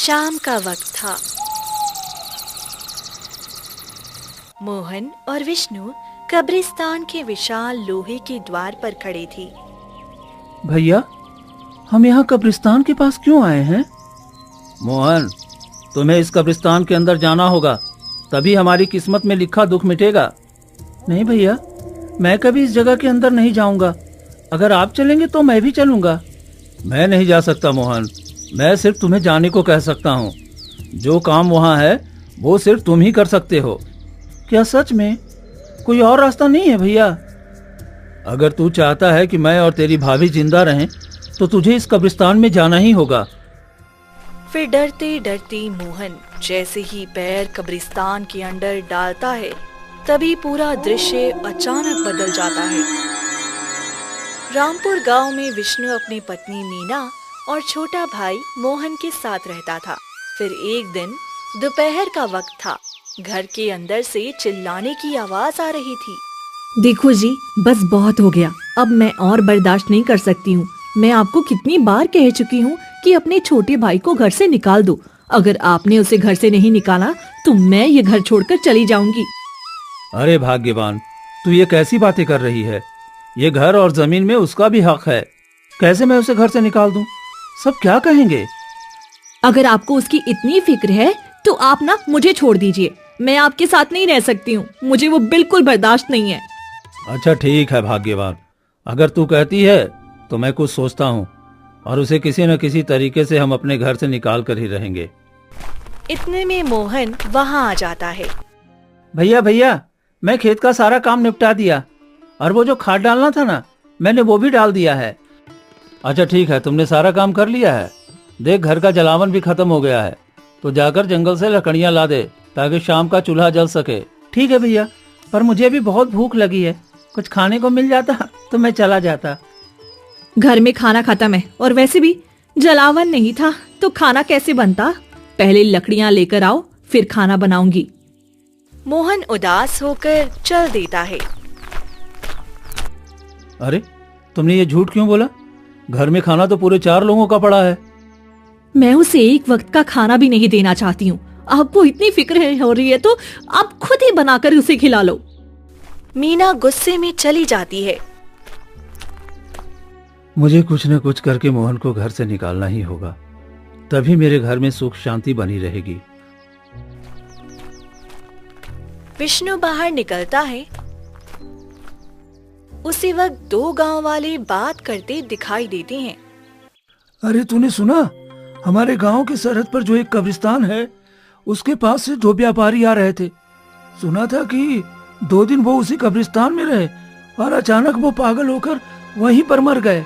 शाम का वक्त था। मोहन और विष्णु कब्रिस्तान के विशाल लोहे के द्वार पर खड़े थे। भैया, हम यहाँ कब्रिस्तान के पास क्यों आए हैं? मोहन, तुम्हें इस कब्रिस्तान के अंदर जाना होगा, तभी हमारी किस्मत में लिखा दुख मिटेगा। नहीं भैया, मैं कभी इस जगह के अंदर नहीं जाऊंगा। अगर आप चलेंगे तो मैं भी चलूंगा। मैं नहीं जा सकता मोहन, मैं सिर्फ तुम्हें जाने को कह सकता हूँ। जो काम वहाँ है वो सिर्फ तुम ही कर सकते हो। क्या सच में कोई और रास्ता नहीं है भैया? अगर तू चाहता है कि मैं और तेरी भाभी जिंदा रहें तो तुझे इस कब्रिस्तान में जाना ही होगा। फिर डरते डरते मोहन जैसे ही पैर कब्रिस्तान के अंदर डालता है, तभी पूरा दृश्य अचानक बदल जाता है। रामपुर गांव में विष्णु अपनी पत्नी मीना और छोटा भाई मोहन के साथ रहता था। फिर एक दिन दोपहर का वक्त था। घर के अंदर से चिल्लाने की आवाज आ रही थी। देखो जी, बस बहुत हो गया। अब मैं और बर्दाश्त नहीं कर सकती हूँ। मैं आपको कितनी बार कह चुकी हूँ कि अपने छोटे भाई को घर से निकाल दो। अगर आपने उसे घर से नहीं निकाला तो मैं ये घर छोड़कर चली जाऊंगी। अरे भाग्यवान, तू ये कैसी बातें कर रही है? ये घर और जमीन में उसका भी हक है। कैसे मैं उसे घर से निकाल दूं? सब क्या कहेंगे? अगर आपको उसकी इतनी फिक्र है तो आप ना मुझे छोड़ दीजिए। मैं आपके साथ नहीं रह सकती हूँ। मुझे वो बिल्कुल बर्दाश्त नहीं है। अच्छा ठीक है भाग्यवान, अगर तू कहती है तो मैं कुछ सोचता हूँ और उसे किसी न किसी तरीके से हम अपने घर से निकाल कर ही रहेंगे। इतने में मोहन वहाँ आ जाता है। भैया भैया, मैं खेत का सारा काम निपटा दिया और वो जो खाद डालना था ना, मैंने वो भी डाल दिया है। अच्छा ठीक है, तुमने सारा काम कर लिया है। देख, घर का जलावन भी खत्म हो गया है, तो जाकर जंगल से लकड़ियाँ ला दे ताकि शाम का चूल्हा जल सके। ठीक है भैया, पर मुझे भी बहुत भूख लगी है। कुछ खाने को मिल जाता तो मैं चला जाता। घर में खाना खत्म है और वैसे भी जलावन नहीं था तो खाना कैसे बनता? पहले लकड़ियाँ लेकर आओ, फिर खाना बनाऊंगी। मोहन उदास होकर चल देता है। अरे, तुमने ये झूठ क्यों बोला? घर में खाना तो पूरे 4 लोगों का पड़ा है। मैं उसे एक वक्त का खाना भी नहीं देना चाहती हूँ। आपको इतनी फिक्र हो रही है तो आप खुद ही बनाकर उसे खिला लो। मीना गुस्से में चली जाती है। मुझे कुछ न कुछ करके मोहन को घर से निकालना ही होगा, तभी मेरे घर में सुख शांति बनी रहेगी। विष्णु बाहर निकलता है। उसी वक्त 2 गांव वाले बात करते दिखाई देते हैं। अरे तूने सुना? हमारे गांव की सरहद पर जो एक कब्रिस्तान है, उसके पास से 2 व्यापारी आ रहे थे। सुना था कि 2 दिन वो उसी कब्रिस्तान में रहे और अचानक वो पागल होकर वहीं पर मर गए।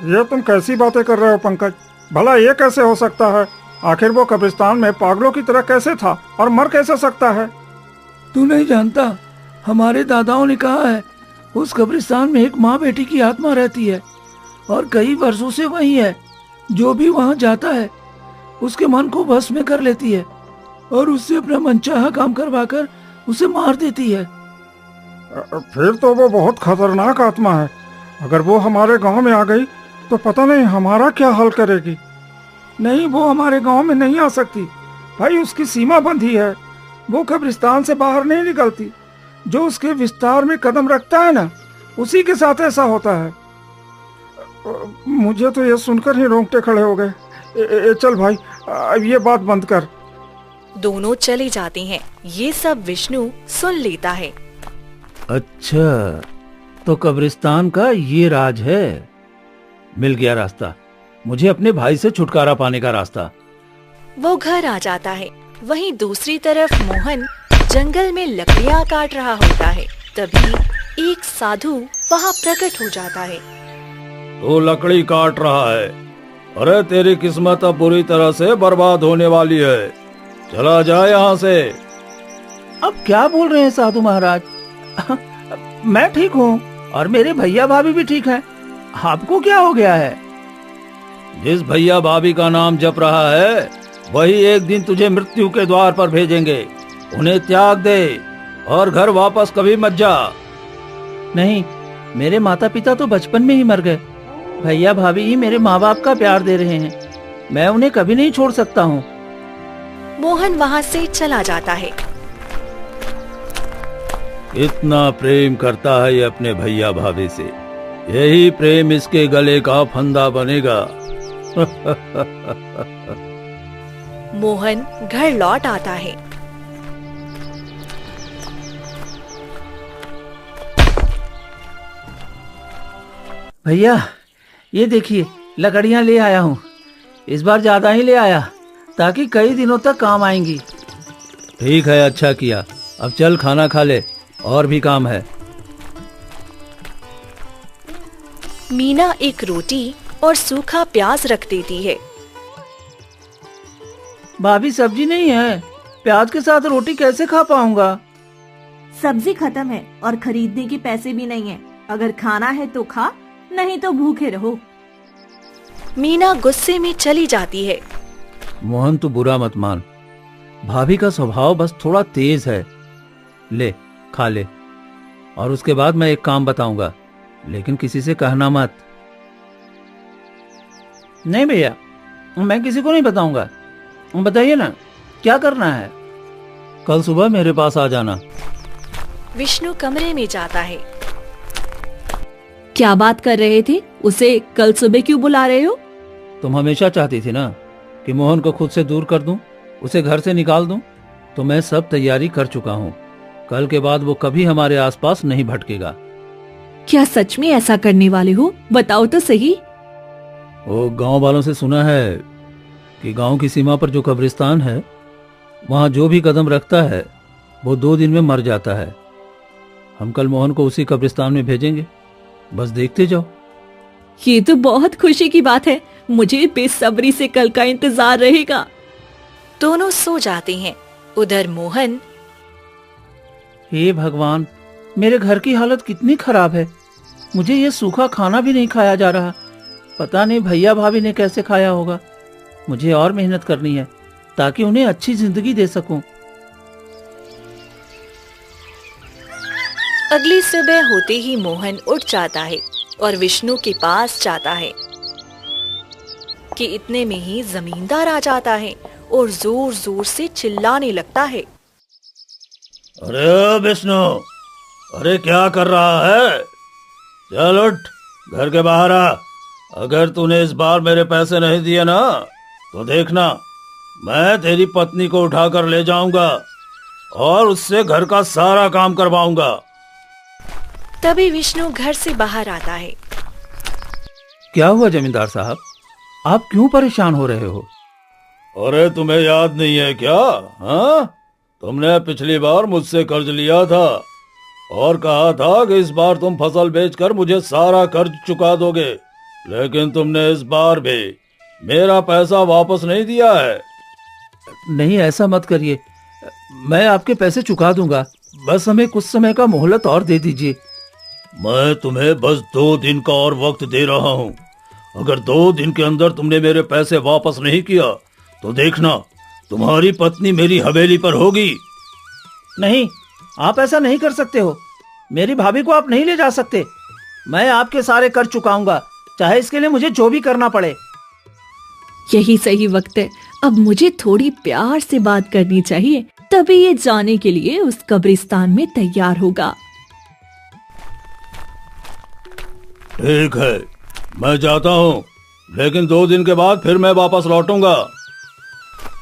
ये तुम कैसी बातें कर रहे हो पंकज? भला ये कैसे हो सकता है? आखिर वो कब्रिस्तान में पागलों की तरह कैसे था और मर कैसे सकता है? तू नहीं जानता, हमारे दादाओं ने कहा है उस कब्रिस्तान में एक माँ बेटी की आत्मा रहती है और कई वर्षों से वही है। जो भी वहाँ जाता है उसके मन को वश में कर लेती है और उससे अपना मनचाहा काम करवाकर उसे मार देती है। फिर तो वो बहुत खतरनाक आत्मा है। अगर वो हमारे गांव में आ गई तो पता नहीं हमारा क्या हाल करेगी। नहीं, वो हमारे गांव में नहीं आ सकती भाई, उसकी सीमा बंधी है। वो कब्रिस्तान से बाहर नहीं निकलती। जो उसके विस्तार में कदम रखता है ना, उसी के साथ ऐसा होता है। मुझे तो ये सुनकर ही रोंगटे खड़े हो गए। चल भाई, अब ये बात बंद कर। दोनों चले जाते हैं। ये सब विष्णु सुन लेता है। अच्छा, तो कब्रिस्तान का ये राज है। मिल गया रास्ता, मुझे अपने भाई से छुटकारा पाने का रास्ता। वो घर आ जाता है। वहीं दूसरी तरफ मोहन जंगल में लकड़ियाँ काट रहा होता है। तभी एक साधु वहाँ प्रकट हो जाता है। तो लकड़ी काट रहा है? अरे तेरी किस्मत अब बुरी तरह से बर्बाद होने वाली है। चला जा यहाँ से। अब क्या बोल रहे हैं साधु महाराज? मैं ठीक हूँ और मेरे भैया भाभी भी ठीक हैं। आपको क्या हो गया है? जिस भैया भाभी का नाम जप रहा है वही एक दिन तुझे मृत्यु के द्वार पर भेजेंगे। उन्हें त्याग दे और घर वापस कभी मत जा। नहीं, मेरे माता पिता तो बचपन में ही मर गए। भैया भाभी ही मेरे माँ बाप का प्यार दे रहे हैं। मैं उन्हें कभी नहीं छोड़ सकता हूँ। मोहन वहाँ से चला जाता है। इतना प्रेम करता है ये अपने भैया भाभी से, यही प्रेम इसके गले का फंदा बनेगा। मोहन घर लौट आता है। भैया ये देखिए, लकड़ियाँ ले आया हूँ। इस बार ज्यादा ही ले आया ताकि कई दिनों तक काम आएंगी। ठीक है, अच्छा किया। अब चल खाना खा ले, और भी काम है। मीना एक रोटी और सूखा प्याज रख देती है। भाभी सब्जी नहीं है, प्याज के साथ रोटी कैसे खा पाऊंगा? सब्जी खत्म है और खरीदने के पैसे भी नहीं है। अगर खाना है तो खा, नहीं तो भूखे रहो। मीना गुस्से में चली जाती है। मोहन तू बुरा मत मान, भाभी का स्वभाव बस थोड़ा तेज है। ले खा ले, और उसके बाद मैं एक काम बताऊंगा, लेकिन किसी से कहना मत। नहीं भैया, मैं किसी को नहीं बताऊंगा। बताइए ना क्या करना है। कल सुबह मेरे पास आ जाना। विष्णु कमरे में जाता है। क्या बात कर रहे थे? उसे कल सुबह क्यों बुला रहे हो? तुम हमेशा चाहती थी ना कि मोहन को खुद से दूर कर दूं, उसे घर से निकाल दूं, तो मैं सब तैयारी कर चुका हूं। कल के बाद वो कभी हमारे आसपास नहीं भटकेगा। क्या सच में ऐसा करने वाले हो? बताओ तो सही। वो गांव वालों से सुना है कि गांव की सीमा पर जो कब्रिस्तान है, वहां जो भी कदम रखता है वो 2 दिन में मर जाता है। हम कल मोहन को उसी कब्रिस्तान में भेजेंगे, बस देखते जाओ। ये तो बहुत खुशी की बात है। मुझे बेसब्री से कल का इंतजार रहेगा। दोनों सो जाते हैं। उधर मोहन, हे भगवान, मेरे घर की हालत कितनी खराब है। मुझे ये सूखा खाना भी नहीं खाया जा रहा। पता नहीं भैया भाभी ने कैसे खाया होगा। मुझे और मेहनत करनी है ताकि उन्हें अच्छी जिंदगी दे सकूं। अगली सुबह होते ही मोहन उठ जाता है और विष्णु के पास जाता है कि इतने में ही जमींदार आ जाता है और जोर जोर से चिल्लाने लगता है। अरे विष्णु, अरे क्या कर रहा है? चल उठ, घर के बाहर आ। अगर तूने इस बार मेरे पैसे नहीं दिए ना, तो देखना मैं तेरी पत्नी को उठाकर ले जाऊंगा और उससे घर का सारा काम करवाऊंगा। तभी विष्णु घर से बाहर आता है। क्या हुआ जमींदार साहब, आप क्यों परेशान हो रहे हो? अरे तुम्हें याद नहीं है क्या? हाँ, तुमने पिछली बार मुझसे कर्ज लिया था और कहा था कि इस बार तुम फसल बेचकर मुझे सारा कर्ज चुका दोगे, लेकिन तुमने इस बार भी मेरा पैसा वापस नहीं दिया है। नहीं, ऐसा मत करिए, मैं आपके पैसे चुका दूंगा। बस हमें कुछ समय का मोहलत और दे दीजिए। मैं तुम्हें बस 2 दिन का और वक्त दे रहा हूँ। अगर 2 दिन के अंदर तुमने मेरे पैसे वापस नहीं किया तो देखना तुम्हारी पत्नी मेरी हवेली पर होगी। नहीं, आप ऐसा नहीं कर सकते हो। मेरी भाभी को आप नहीं ले जा सकते। मैं आपके सारे कर्ज चुकाऊंगा, चाहे इसके लिए मुझे जो भी करना पड़े। यही सही वक्त है। अब मुझे थोड़ी प्यार से बात करनी चाहिए, तभी ये जाने के लिए उस कब्रिस्तान में तैयार होगा। ठीक है, मैं जाता हूँ, लेकिन 2 दिन के बाद फिर मैं वापस लौटूंगा।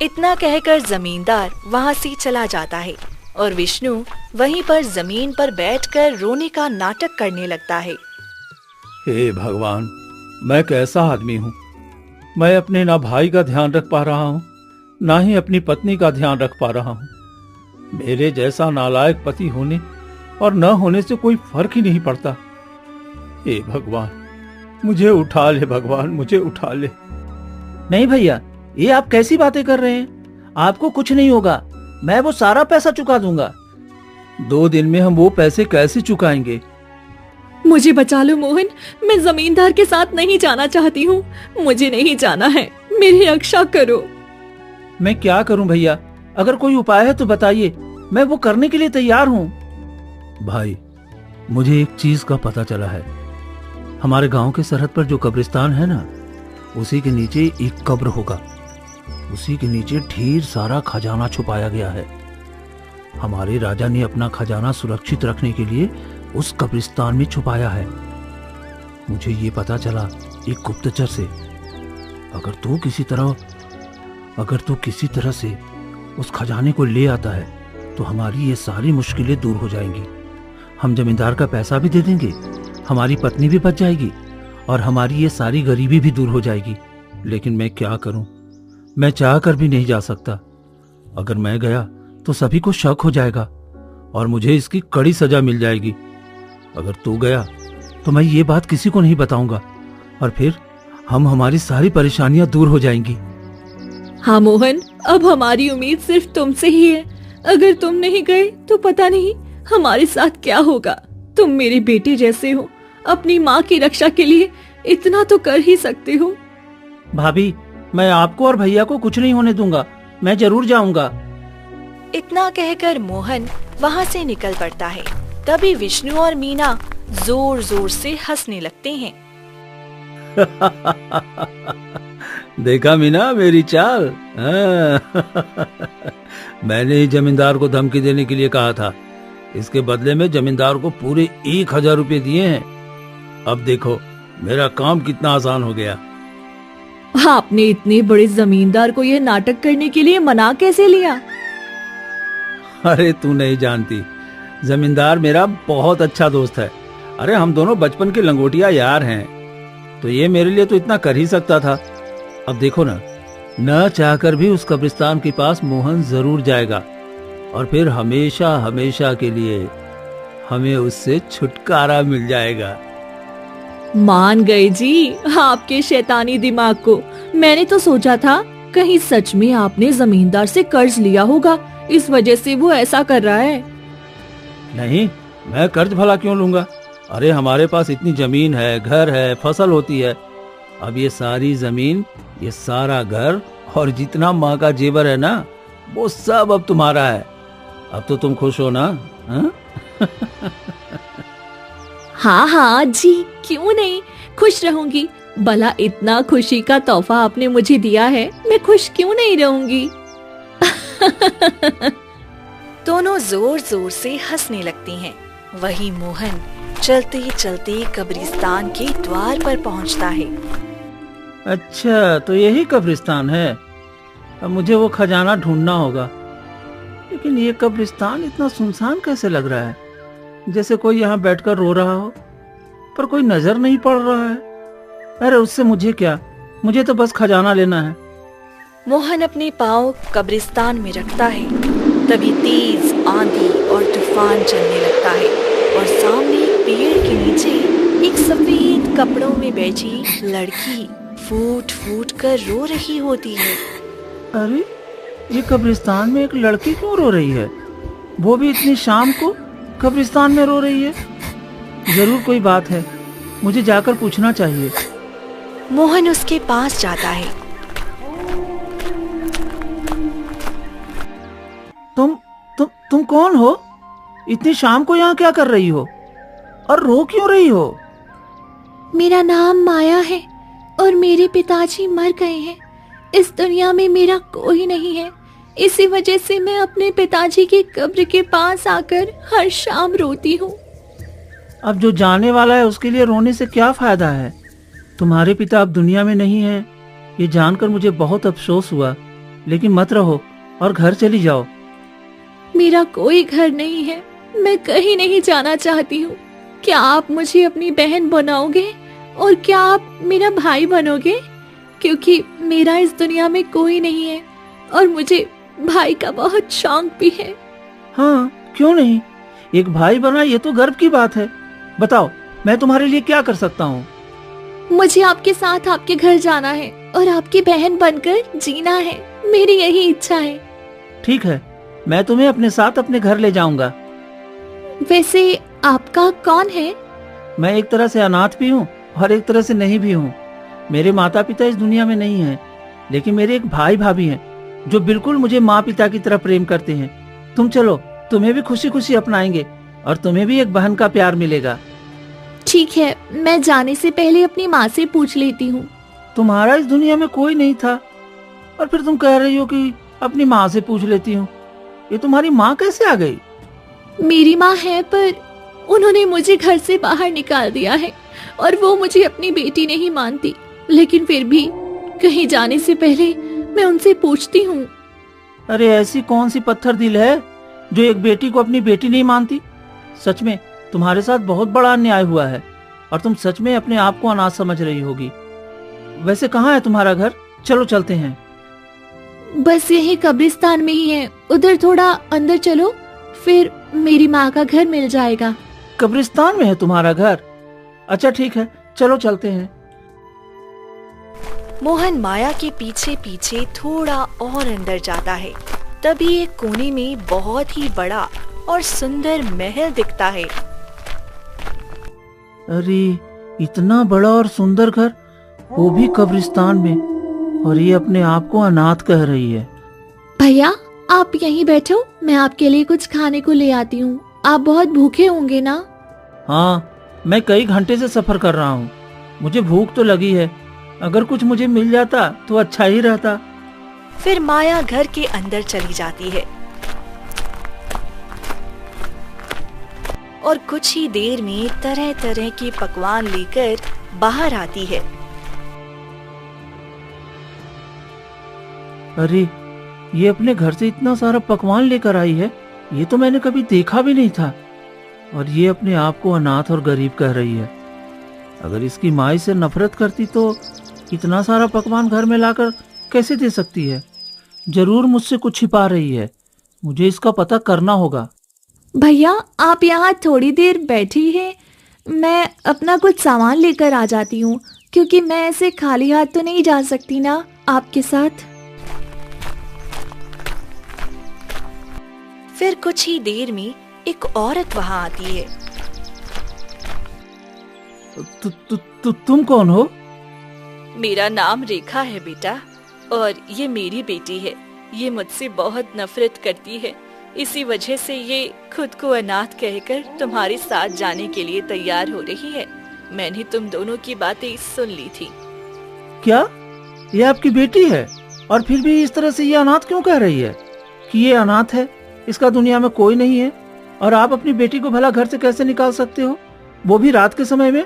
इतना कहकर जमींदार वहाँ से चला जाता है और विष्णु वहीं पर जमीन पर बैठकर रोने का नाटक करने लगता है। हे भगवान, मैं कैसा आदमी हूँ। मैं अपने ना भाई का ध्यान रख पा रहा हूँ, ना ही अपनी पत्नी का ध्यान रख पा रहा हूँ। मेरे जैसा नालायक पति होने और न होने से कोई फर्क ही नहीं पड़ता। हे भगवान, मुझे उठा ले भगवान, मुझे उठा ले। नहीं भैया, ये आप कैसी बातें कर रहे हैं? आपको कुछ नहीं होगा, मैं वो सारा पैसा चुका दूंगा। 2 दिन में हम वो पैसे कैसे चुकाएंगे? मुझे बचा लो मोहन, मैं जमींदार के साथ नहीं जाना चाहती हूँ। मुझे नहीं जाना है, मेरी रक्षा करो। मैं क्या करूं भैया? अगर कोई उपाय है तो बताइए, मैं वो करने के लिए तैयार हूँ। भाई, मुझे एक चीज का पता चला है। हमारे गांव के सरहद पर जो कब्रिस्तान है ना, उसी के नीचे एक कब्र होगा। उसी के नीचे ढेर सारा खजाना छुपाया गया है। हमारे राजा ने अपना खजाना सुरक्षित रखने के लिए उस कब्रिस्तान में छुपाया है। मुझे ये पता चला एक गुप्तचर से। अगर तू किसी तरह से उस खजाने को ले आता है तो हमारी ये सारी मुश्किलें दूर हो जाएंगी। हम जमींदार का पैसा भी दे देंगे, हमारी पत्नी भी बच जाएगी और हमारी ये सारी गरीबी भी दूर हो जाएगी। लेकिन मैं क्या करूं? मैं चाह कर भी नहीं जा सकता। अगर मैं गया तो सभी को शक हो जाएगा और मुझे इसकी कड़ी सजा मिल जाएगी। अगर तू गया तो मैं ये बात किसी को नहीं बताऊंगा और फिर हमारी सारी परेशानियां दूर हो जाएंगी। हाँ मोहन, अब हमारी उम्मीद सिर्फ तुमसे ही है। अगर तुम नहीं गए तो पता नहीं हमारे साथ क्या होगा। तुम मेरे बेटे जैसे हो, अपनी माँ की रक्षा के लिए इतना तो कर ही सकते हो। भाभी, मैं आपको और भैया को कुछ नहीं होने दूंगा। मैं जरूर जाऊंगा। इतना कहकर मोहन वहाँ से निकल पड़ता है। तभी विष्णु और मीना जोर जोर से हंसने लगते हैं। देखा मीना मेरी चाल? मैंने ही जमींदार को धमकी देने के लिए कहा था। इसके बदले में जमींदार को पूरे 1000 रुपए दिए हैं। अब देखो मेरा काम कितना आसान हो गया। आपने इतने बड़े जमींदार को यह नाटक करने के लिए मना कैसे लिया? अरे तू नहीं जानती, जमींदार मेरा बहुत अच्छा दोस्त है। अरे हम दोनों बचपन के लंगोटिया यार हैं, तो ये मेरे लिए तो इतना कर ही सकता था। अब देखो ना, न चाहकर भी उस कब्रिस्तान के पास मोहन जरूर जाएगा और फिर हमेशा हमेशा के लिए हमें उससे छुटकारा मिल जाएगा। मान गए जी आपके शैतानी दिमाग को। मैंने तो सोचा था कहीं सच में आपने जमींदार से कर्ज लिया होगा, इस वजह से वो ऐसा कर रहा है। नहीं, मैं कर्ज भला क्यों लूंगा? अरे हमारे पास इतनी जमीन है, घर है, फसल होती है। अब ये सारी जमीन, ये सारा घर और जितना माँ का जेवर है ना, वो सब अब तुम्हारा है। अब तो तुम खुश हो ना? हा? हाँ हाँ जी, क्यों नहीं, खुश रहूंगी। भला इतना खुशी का तोहफा आपने मुझे दिया है, मैं खुश क्यों नहीं रहूंगी। दोनों जोर जोर से हंसने लगती हैं। वही मोहन चलते चलते कब्रिस्तान के द्वार पर पहुंचता है। अच्छा, तो यही कब्रिस्तान है। अब मुझे वो खजाना ढूंढना होगा। लेकिन ये कब्रिस्तान इतना सुनसान कैसे लग रहा है? जैसे कोई यहाँ बैठकर रो रहा हो, पर कोई नजर नहीं पड़ रहा है। अरे उससे मुझे क्या, मुझे तो बस खजाना लेना है। मोहन अपने पाँव कब्रिस्तान में रखता है। तभी तेज आंधी और तूफान चलने लगता है और सामने एक पेड़ के नीचे एक सफेद कपड़ों में बैठी लड़की फूट फूट कर रो रही होती है। अरे ये कब्रिस्तान में एक लड़की क्यों रो रही है? वो भी इतनी शाम को कब्रिस्तान में रो रही है। जरूर कोई बात है, मुझे जाकर पूछना चाहिए। मोहन उसके पास जाता है। तुम कौन हो? इतनी शाम को यहाँ क्या कर रही हो और रो क्यों रही हो? मेरा नाम माया है और मेरे पिताजी मर गए हैं। इस दुनिया में मेरा कोई नहीं है। इसी वजह से मैं अपने पिताजी की कब्र के पास आकर हर शाम रोती हूँ। अब जो जाने वाला है उसके लिए रोने से क्या फायदा है? तुम्हारे पिता अब दुनिया में नहीं है, ये जानकर मुझे बहुत अफसोस हुआ। लेकिन मत रहो और घर चली जाओ। मेरा कोई घर नहीं है, मैं कहीं नहीं जाना चाहती हूँ। क्या आप मुझे अपनी बहन बनाओगे और क्या आप मेरा भाई बनोगे? क्योंकि मेरा इस दुनिया में कोई नहीं है और मुझे भाई का बहुत शौक भी है। हाँ, क्यों नहीं? एक भाई बना, ये तो गर्व की बात है। बताओ, मैं तुम्हारे लिए क्या कर सकता हूँ? मुझे आपके साथ आपके घर जाना है और आपकी बहन बनकर जीना है। मेरी यही इच्छा है। ठीक है, मैं तुम्हें अपने साथ अपने घर ले जाऊंगा। वैसे आपका कौन है? मैं एक तरह से अनाथ भी हूँ और एक तरह से नहीं भी हूँ। मेरे माता पिता इस दुनिया में नहीं हैं, लेकिन मेरे एक भाई भाभी हैं जो बिल्कुल मुझे माँ पिता की तरह प्रेम करते हैं। तुम चलो, तुम्हें भी खुशी खुशी अपनाएंगे और तुम्हें भी एक बहन का प्यार मिलेगा। ठीक है, मैं जाने से पहले अपनी माँ से पूछ लेती हूँ। तुम्हारा इस दुनिया में कोई नहीं था, और फिर तुम कह रही हो कि अपनी माँ से पूछ लेती हूँ। ये तुम्हारी माँ कैसे आ गई? मेरी माँ है, पर उन्होंने मुझे घर से बाहर निकाल दिया है और वो मुझे अपनी बेटी नहीं मानती। लेकिन फिर भी कहीं जाने से पहले मैं उनसे पूछती हूँ। अरे ऐसी कौन सी पत्थर दिल है जो एक बेटी को अपनी बेटी नहीं मानती? सच में तुम्हारे साथ बहुत बड़ा अन्याय हुआ है और तुम सच में अपने आप को अनाथ समझ रही होगी। वैसे कहाँ है तुम्हारा घर? चलो चलते हैं। बस यही कब्रिस्तान में ही है, उधर थोड़ा अंदर चलो, फिर मेरी माँ का घर मिल जाएगा। कब्रिस्तान में है तुम्हारा घर? अच्छा ठीक है, चलो चलते हैं। मोहन माया के पीछे पीछे थोड़ा और अंदर जाता है। तभी एक कोने में बहुत ही बड़ा और सुंदर महल दिखता है। अरे इतना बड़ा और सुंदर घर, वो भी कब्रिस्तान में, और ये अपने आप को अनाथ कह रही है। भैया आप यहीं बैठो, मैं आपके लिए कुछ खाने को ले आती हूँ। आप बहुत भूखे होंगे ना? हाँ, मैं कई घंटे से सफर कर रहा हूँ, मुझे भूख तो लगी है। अगर कुछ मुझे मिल जाता तो अच्छा ही रहता। फिर माया घर के अंदर चली जाती है और कुछ ही देर में तरह तरह के पकवान लेकर बाहर आती है। अरे ये अपने घर से इतना सारा पकवान लेकर आई है, ये तो मैंने कभी देखा भी नहीं था। और ये अपने आप को अनाथ और गरीब कह रही है। अगर इसकी माँ इससे नफरत करती तो इतना सारा पकवान घर में लाकर कैसे दे सकती है? जरूर मुझसे कुछ छिपा रही है, मुझे इसका पता करना होगा। भैया आप यहाँ थोड़ी देर बैठी हैं, मैं अपना कुछ सामान लेकर आ जाती हूँ, क्योंकि मैं ऐसे खाली हाथ तो नहीं जा सकती ना आपके साथ। फिर कुछ ही देर में एक औरत वहाँ आती है। तुम कौन हो? मेरा नाम रेखा है बेटा, और ये मेरी बेटी है। ये मुझसे बहुत नफरत करती है, इसी वजह से ये खुद को अनाथ कहकर तुम्हारे साथ जाने के लिए तैयार हो रही है। मैंने तुम दोनों की बातें सुन ली थी। क्या ये आपकी बेटी है? और फिर भी इस तरह से ये अनाथ क्यों कह रही है कि ये अनाथ है, इसका दुनिया में कोई नहीं है? और आप अपनी बेटी को भला घर से कैसे निकाल सकते हो, वो भी रात के समय में?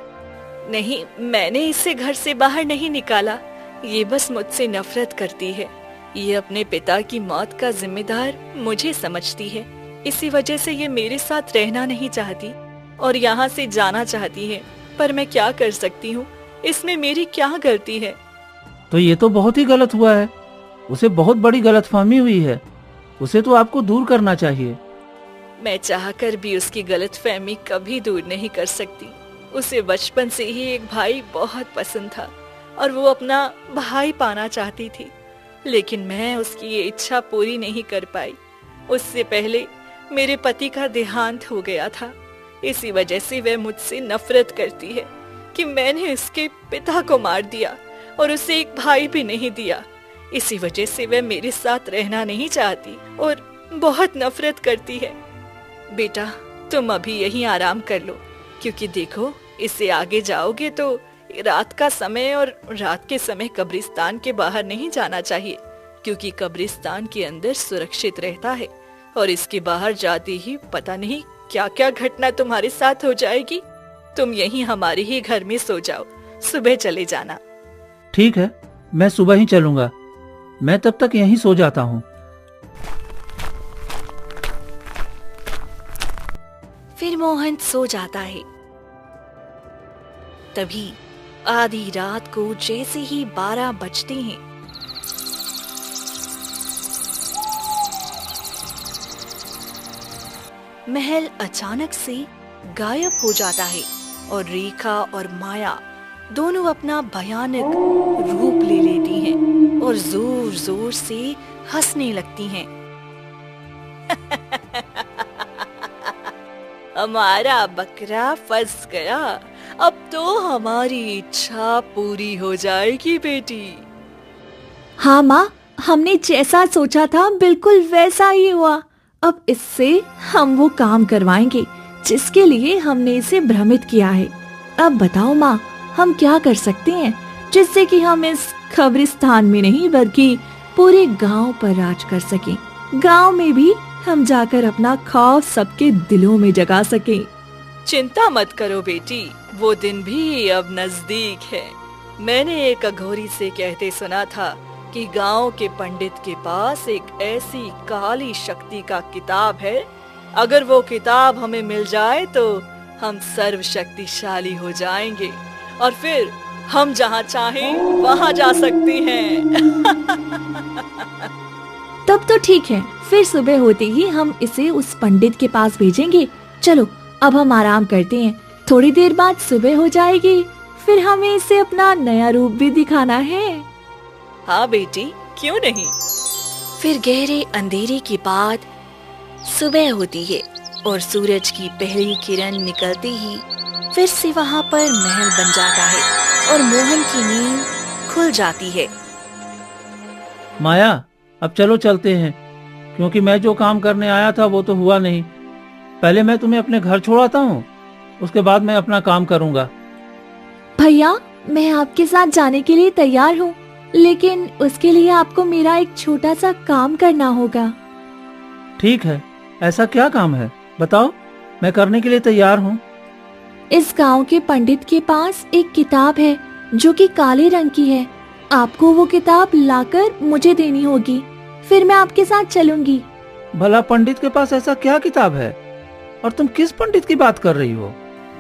नहीं, मैंने इसे घर से बाहर नहीं निकाला। ये बस मुझसे नफरत करती है। ये अपने पिता की मौत का जिम्मेदार मुझे समझती है, इसी वजह से ये मेरे साथ रहना नहीं चाहती और यहाँ से जाना चाहती है। पर मैं क्या कर सकती हूँ, इसमें मेरी क्या गलती है? तो ये तो बहुत ही गलत हुआ है, उसे बहुत बड़ी गलतफहमी हुई है, उसे तो आपको दूर करना चाहिए। मैं चाहकर भी उसकी गलतफहमी कभी दूर नहीं कर सकती। उसे बचपन से ही एक भाई बहुत पसंद था और वो अपना भाई पाना चाहती थी, लेकिन मैं उसकी ये इच्छा पूरी नहीं कर पाई। उससे पहले मेरे पति का देहांत हो गया था, इसी वजह से वह मुझसे नफरत करती है कि मैंने उसके पिता को मार दिया और उसे एक भाई भी नहीं दिया। इसी वजह से वह मेरे साथ रहना नहीं चाहती और बहुत नफरत करती है। बेटा तुम अभी यहीं आराम कर लो, क्योंकि देखो इससे आगे जाओगे तो रात का समय, और रात के समय कब्रिस्तान के बाहर नहीं जाना चाहिए, क्योंकि कब्रिस्तान के अंदर सुरक्षित रहता है और इसके बाहर जाते ही पता नहीं क्या क्या घटना तुम्हारे साथ हो जाएगी। तुम यहीं हमारे ही घर में सो जाओ, सुबह चले जाना। ठीक है, मैं सुबह ही चलूंगा, मैं तब तक यहीं सो जाता हूँ। फिर मोहन सो जाता है। तभी आधी रात को जैसे ही 12 बजते हैं, महल अचानक से गायब हो जाता है और रेखा और माया दोनों अपना भयानक रूप ले लेती हैं और जोर जोर से हंसने लगती हैं। हमारा बकरा फंस गया, अब तो हमारी इच्छा पूरी हो जाएगी बेटी। हाँ माँ, हमने जैसा सोचा था बिल्कुल वैसा ही हुआ। अब इससे हम वो काम करवाएंगे जिसके लिए हमने इसे भ्रमित किया है। अब बताओ माँ, हम क्या कर सकते हैं? जिससे कि हम इस कब्रिस्तान में नहीं बल्कि पूरे गांव पर राज कर सकें। गांव में भी हम जाकर अपना खौफ सबके दिलों में जगा सकें। चिंता मत करो बेटी, वो दिन भी अब नजदीक है। मैंने एक अघोरी से कहते सुना था कि गांव के पंडित के पास एक ऐसी काली शक्ति का किताब है, अगर वो किताब हमें मिल जाए तो हम सर्वशक्तिशाली हो जाएंगे और फिर हम जहाँ चाहें वहाँ जा सकते हैं। तब तो ठीक है, फिर सुबह होते ही हम इसे उस पंडित के पास भेजेंगे। चलो अब हम आराम करते हैं, थोड़ी देर बाद सुबह हो जाएगी, फिर हमें इसे अपना नया रूप भी दिखाना है। हाँ बेटी, क्यों नहीं। फिर गहरे अंधेरे के बाद सुबह होती है और सूरज की पहली किरण निकलते ही फिर से वहाँ पर महल बन जाता है और मोहन की नींद खुल जाती है। माया, अब चलो चलते हैं, क्योंकि मैं जो काम करने आया था वो तो हुआ नहीं। पहले मैं तुम्हें अपने घर छोड़ाता हूँ, उसके बाद मैं अपना काम करूँगा। भैया, मैं आपके साथ जाने के लिए तैयार हूँ, लेकिन उसके लिए आपको मेरा एक छोटा सा काम करना होगा। ठीक है, ऐसा क्या काम है बताओ, मैं करने के लिए तैयार हूँ। इस गांव के पंडित के पास एक किताब है जो कि काले रंग की है। आपको वो किताब लाकर मुझे देनी होगी, फिर मैं आपके साथ चलूंगी। भला पंडित के पास ऐसा क्या किताब है, और तुम किस पंडित की बात कर रही हो?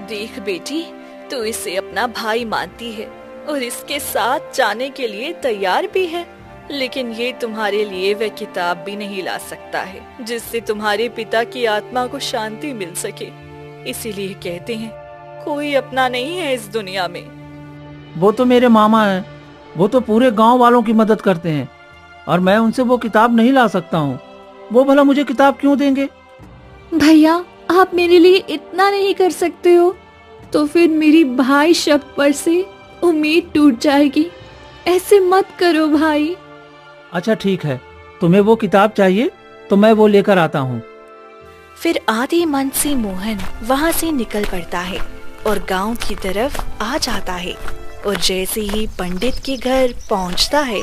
देख बेटी, तू इसे अपना भाई मानती है और इसके साथ जाने के लिए तैयार भी है, लेकिन ये तुम्हारे लिए वह किताब भी नहीं ला सकता है जिससे तुम्हारे पिता की आत्मा को शांति मिल सके। इसीलिए कहते हैं कोई अपना नहीं है इस दुनिया में। वो तो मेरे मामा हैं, वो तो पूरे गांव वालों की मदद करते हैं और मैं उनसे वो किताब नहीं ला सकता हूँ। वो भला मुझे किताब क्यों देंगे? भैया, आप मेरे लिए इतना नहीं कर सकते हो तो फिर मेरी भाई शब्द पर से उम्मीद टूट जाएगी। ऐसे मत करो भाई। अच्छा ठीक है, तुम्हें वो किताब चाहिए तो मैं वो लेकर आता हूँ। फिर आधे मन से मोहन वहाँ से निकल पड़ता है और गांव की तरफ आ जाता है और जैसे ही पंडित के घर पहुँचता है।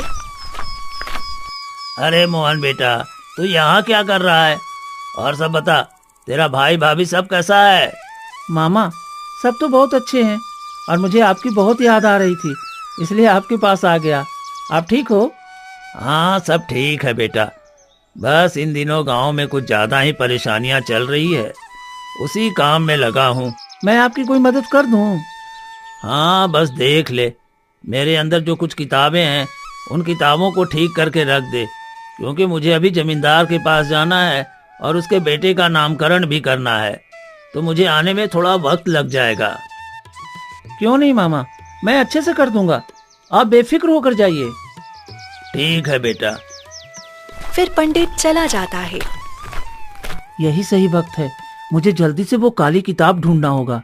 अरे मोहन बेटा, तू यहाँ क्या कर रहा है? और सब बता, तेरा भाई भाभी सब कैसा है? मामा, सब तो बहुत अच्छे हैं और मुझे आपकी बहुत याद आ रही थी, इसलिए आपके पास आ गया। आप ठीक हो? हाँ, सब ठीक है बेटा, बस इन दिनों गांव में कुछ ज्यादा ही परेशानियां चल रही है, उसी काम में लगा हूँ। मैं आपकी कोई मदद कर दूँ? हाँ, बस देख ले, मेरे अंदर जो कुछ किताबें हैं उन किताबों को ठीक करके रख दे, क्योंकि मुझे अभी जमींदार के पास जाना है और उसके बेटे का नामकरण भी करना है, तो मुझे आने में थोड़ा वक्त लग जाएगा। क्यों नहीं मामा, मैं अच्छे से कर दूंगा, आप बेफिक्र होकर जाइए। ठीक है बेटा। फिर पंडित चला जाता है। यही सही वक्त है, मुझे जल्दी से वो काली किताब ढूंढना होगा।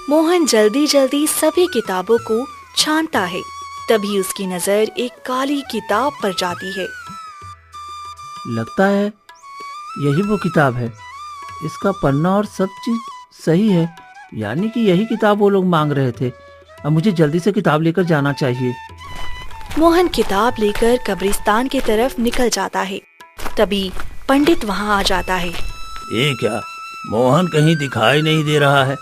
मोहन जल्दी जल्दी सभी किताबों को छानता है, तभी उसकी नजर एक काली किताब पर जाती है। लगता है यही वो किताब है, इसका पन्ना और सब चीज सही है, यानी कि यही किताब वो लोग मांग रहे थे। अब मुझे जल्दी से किताब लेकर जाना चाहिए। मोहन किताब लेकर कब्रिस्तान की तरफ निकल जाता है, तभी पंडित वहाँ आ जाता है। ये क्या, मोहन कहीं दिखाई नहीं दे रहा है,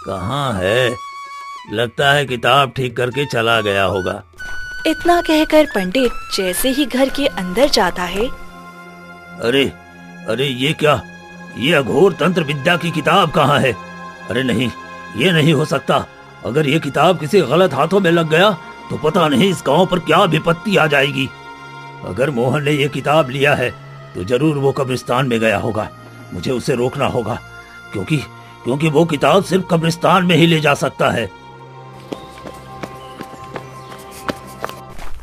कहाँ है? लगता है किताब ठीक करके चला गया होगा। इतना कहकर पंडित जैसे ही घर के अंदर जाता है। अरे अरे, ये क्या, ये अघोर तंत्र विद्या की किताब कहाँ है? अरे नहीं, ये नहीं हो सकता। अगर ये किताब किसी गलत हाथों में लग गया तो पता नहीं इस गांव पर क्या विपत्ति आ जाएगी। अगर मोहन ने ये किताब लिया है तो जरूर वो कब्रिस्तान में गया होगा। मुझे उसे रोकना होगा, क्योंकि वो किताब सिर्फ कब्रिस्तान में ही ले जा सकता है।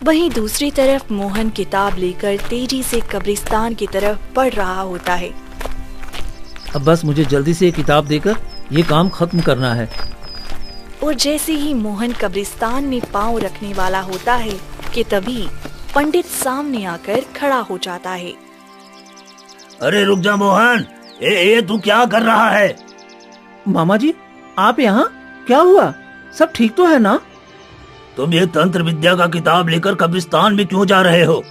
वहीं दूसरी तरफ मोहन किताब लेकर तेजी से कब्रिस्तान की तरफ बढ़ रहा होता है। अब बस मुझे जल्दी से ये किताब देकर ये काम खत्म करना है। और जैसे ही मोहन कब्रिस्तान में पांव रखने वाला होता है कि तभी पंडित सामने आकर खड़ा हो जाता है। अरे रुक जा मोहन, तू क्या कर रहा है? मामा जी, आप यहाँ? क्या हुआ? सब ठीक तो है ना? तुम ये तंत्र विद्या का किताब लेकर कब्रिस्तान में क्यों जा रहे हो?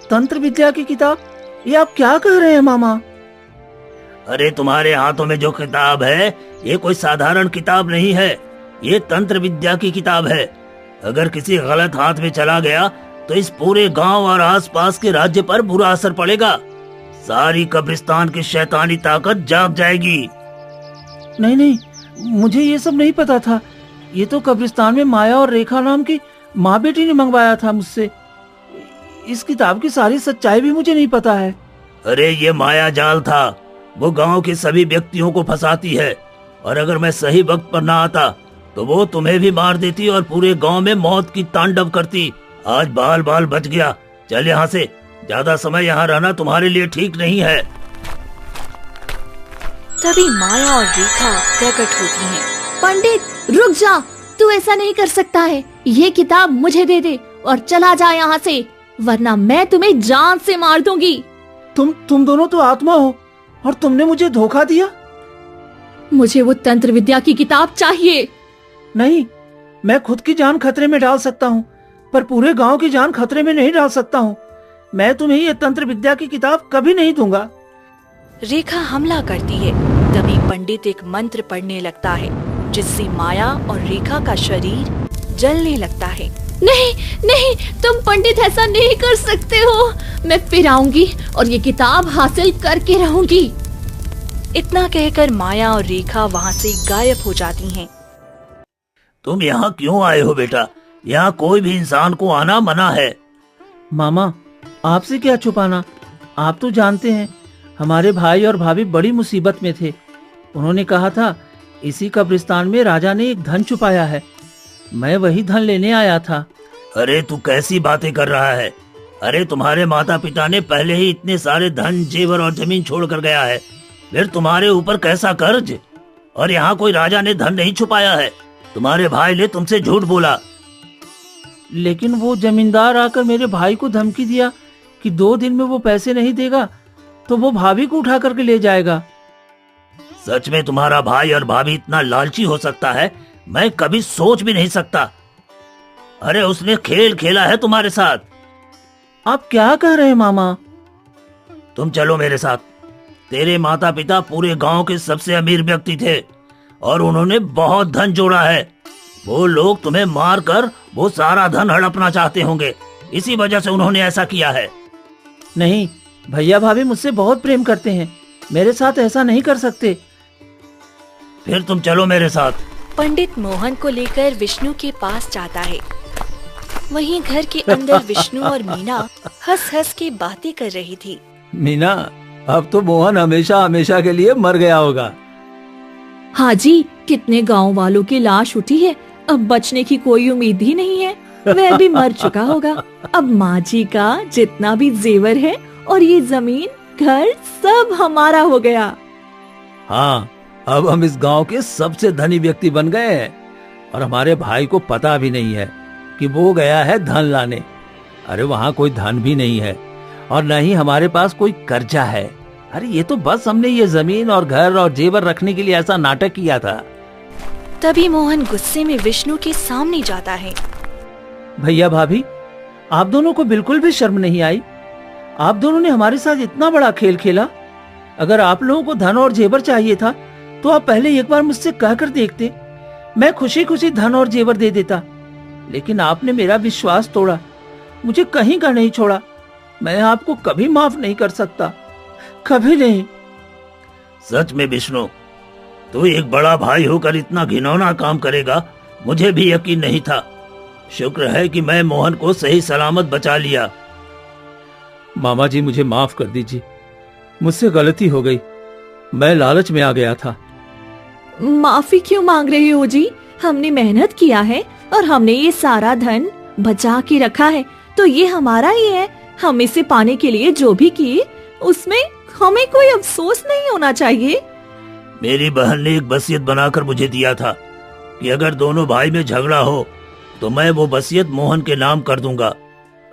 तंत्र विद्या की किताब? ये आप क्या कह रहे हैं मामा? अरे तुम्हारे हाथों में जो किताब है ये कोई साधारण किताब नहीं है, ये तंत्र विद्या की किताब है। अगर किसी गलत हाथ में चला गया तो इस पूरे गांव और आसपास के राज्य पर बुरा असर पड़ेगा। सारी कब्रिस्तान की शैतानी ताकत जाग जाएगी। नहीं नहीं, मुझे ये सब नहीं पता था। ये तो कब्रिस्तान में माया और रेखा नाम की माँ बेटी ने मंगवाया था मुझसे। इस किताब की सारी सच्चाई भी मुझे नहीं पता है। अरे ये माया जाल था, वो गांव के सभी व्यक्तियों को फंसाती है, और अगर मैं सही वक्त पर ना आता तो वो तुम्हें भी मार देती और पूरे गांव में मौत की तांडव करती। आज बाल बाल बच गया। चल यहाँ से, ज्यादा समय यहाँ रहना तुम्हारे लिए ठीक नहीं है। तभी माया और रेखा प्रकट होती हैं। पंडित रुक जा, तू ऐसा नहीं कर सकता है। ये किताब मुझे दे दे और चला जा यहाँ से, वरना मैं तुम्हें जान से मार दूंगी। तुम दोनों तो आत्मा हो और तुमने मुझे धोखा दिया। मुझे वो तंत्र विद्या की किताब चाहिए। नहीं, मैं खुद की जान खतरे में डाल सकता हूँ, पर पूरे गांव की जान खतरे में नहीं डाल सकता हूँ। मैं तुम्हें ये तंत्र विद्या की किताब कभी नहीं दूंगा। रेखा हमला करती है। तभी पंडित एक मंत्र पढ़ने लगता है, जिससे माया और रेखा का शरीर जलने लगता है। नहीं नहीं, तुम पंडित ऐसा नहीं कर सकते हो। मैं फिर आऊंगी और ये किताब हासिल करके रहूंगी। इतना कहकर माया और रेखा वहाँ से गायब हो जाती हैं। तुम यहाँ क्यों आए हो बेटा? यहाँ कोई भी इंसान को आना मना है। मामा, आपसे क्या छुपाना, आप तो जानते हैं हमारे भाई और भाभी बड़ी मुसीबत में थे। उन्होंने कहा था इसी कब्रिस्तान में राजा ने एक धन छुपाया है। मैं वही धन लेने आया था। अरे तू कैसी बातें कर रहा है? अरे तुम्हारे माता पिता ने पहले ही इतने सारे धन, जेवर और जमीन छोड़ कर गया है, फिर तुम्हारे ऊपर कैसा कर्ज? और यहाँ कोई राजा ने धन नहीं छुपाया है। तुम्हारे भाई ने तुमसे झूठ बोला। लेकिन वो जमींदार आकर मेरे भाई को धमकी दिया कि 2 दिन में वो पैसे नहीं देगा तो वो भाभी को उठा करके ले जाएगा। सच में तुम्हारा भाई और भाभी इतना लालची हो सकता है, मैं कभी सोच भी नहीं सकता। अरे उसने खेल खेला है तुम्हारे साथ। आप क्या कह रहे हैं मामा? तुम चलो मेरे साथ। तेरे माता पिता पूरे गांव के सबसे अमीर व्यक्ति थे और उन्होंने बहुत धन जोड़ा है। वो लोग तुम्हें मार कर वो सारा धन हड़पना चाहते होंगे, इसी वजह से उन्होंने ऐसा किया है। नहीं, भैया भाभी मुझसे बहुत प्रेम करते हैं, मेरे साथ ऐसा नहीं कर सकते। फिर तुम चलो मेरे साथ। पंडित मोहन को लेकर विष्णु के पास जाता है। वहीं घर के अंदर विष्णु और मीना हंस हंस के बातें कर रही थी। मीना, अब तो मोहन हमेशा हमेशा के लिए मर गया होगा। हाँ जी, कितने गांव वालों की लाश उठी है, अब बचने की कोई उम्मीद ही नहीं है। वह भी मर चुका होगा। अब माँ जी का जितना भी जेवर है और ये जमीन, घर सब हमारा हो गया। हाँ, अब हम इस गांव के सबसे धनी व्यक्ति बन गए हैं और हमारे भाई को पता भी नहीं है कि वो गया है धन लाने। अरे वहाँ कोई धन भी नहीं है और न ही हमारे पास कोई कर्जा है। अरे ये तो बस हमने ये जमीन और घर और जेवर रखने के लिए ऐसा नाटक किया था। तभी मोहन गुस्से में विष्णु के सामने जाता है। भैया भाभी, आप दोनों को बिल्कुल भी शर्म नहीं आई? आप दोनों ने हमारे साथ इतना बड़ा खेल खेला। अगर आप लोगों को धन और जेवर चाहिए था तो आप पहले एक बार मुझसे कहकर देखते, मैं खुशी खुशी धन और जेवर दे देता। लेकिन आपने मेरा विश्वास तोड़ा, मुझे कहीं का नहीं छोड़ा। मैं आपको कभी माफ नहीं कर सकता, कभी नहीं। सच में विष्णु, तू एक बड़ा भाई होकर इतना घिनौना काम करेगा, मुझे भी यकीन नहीं था। शुक्र है कि मैं मोहन को सही सलामत बचा लिया। मामा जी, मुझे माफ कर दीजिए, मुझसे गलती हो गई, मैं लालच में आ गया था। माफी क्यों मांग रहे हो जी? हमने मेहनत किया है और हमने ये सारा धन बचा के रखा है, तो ये हमारा ही है। हम इसे पाने के लिए जो भी किए उसमें हमें कोई अफसोस नहीं होना चाहिए। मेरी बहन ने एक वसीयत बनाकर मुझे दिया था कि अगर दोनों भाई में झगड़ा हो तो मैं वो वसीयत मोहन के नाम कर दूंगा।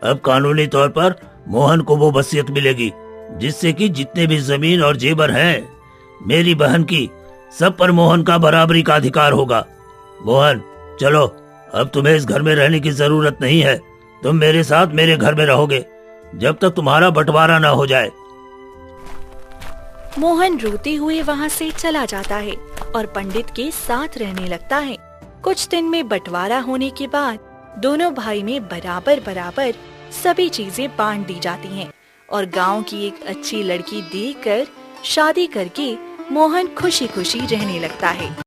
अब कानूनी तौर पर मोहन को वो वसीयत मिलेगी, जिससे कि जितने भी जमीन और जेवर हैं मेरी बहन की, सब पर मोहन का बराबरी का अधिकार होगा। मोहन, चलो, अब तुम्हें इस घर में रहने की जरूरत नहीं है। तुम मेरे साथ मेरे घर में रहोगे जब तक तुम्हारा बंटवारा ना हो जाए। मोहन रोते हुए वहाँ से चला जाता है और पंडित के साथ रहने लगता है। कुछ दिन में बंटवारा होने के बाद दोनों भाई में बराबर बराबर सभी चीजें बांट दी जाती हैं और गांव की एक अच्छी लड़की देखकर शादी करके मोहन खुशी खुशी रहने लगता है।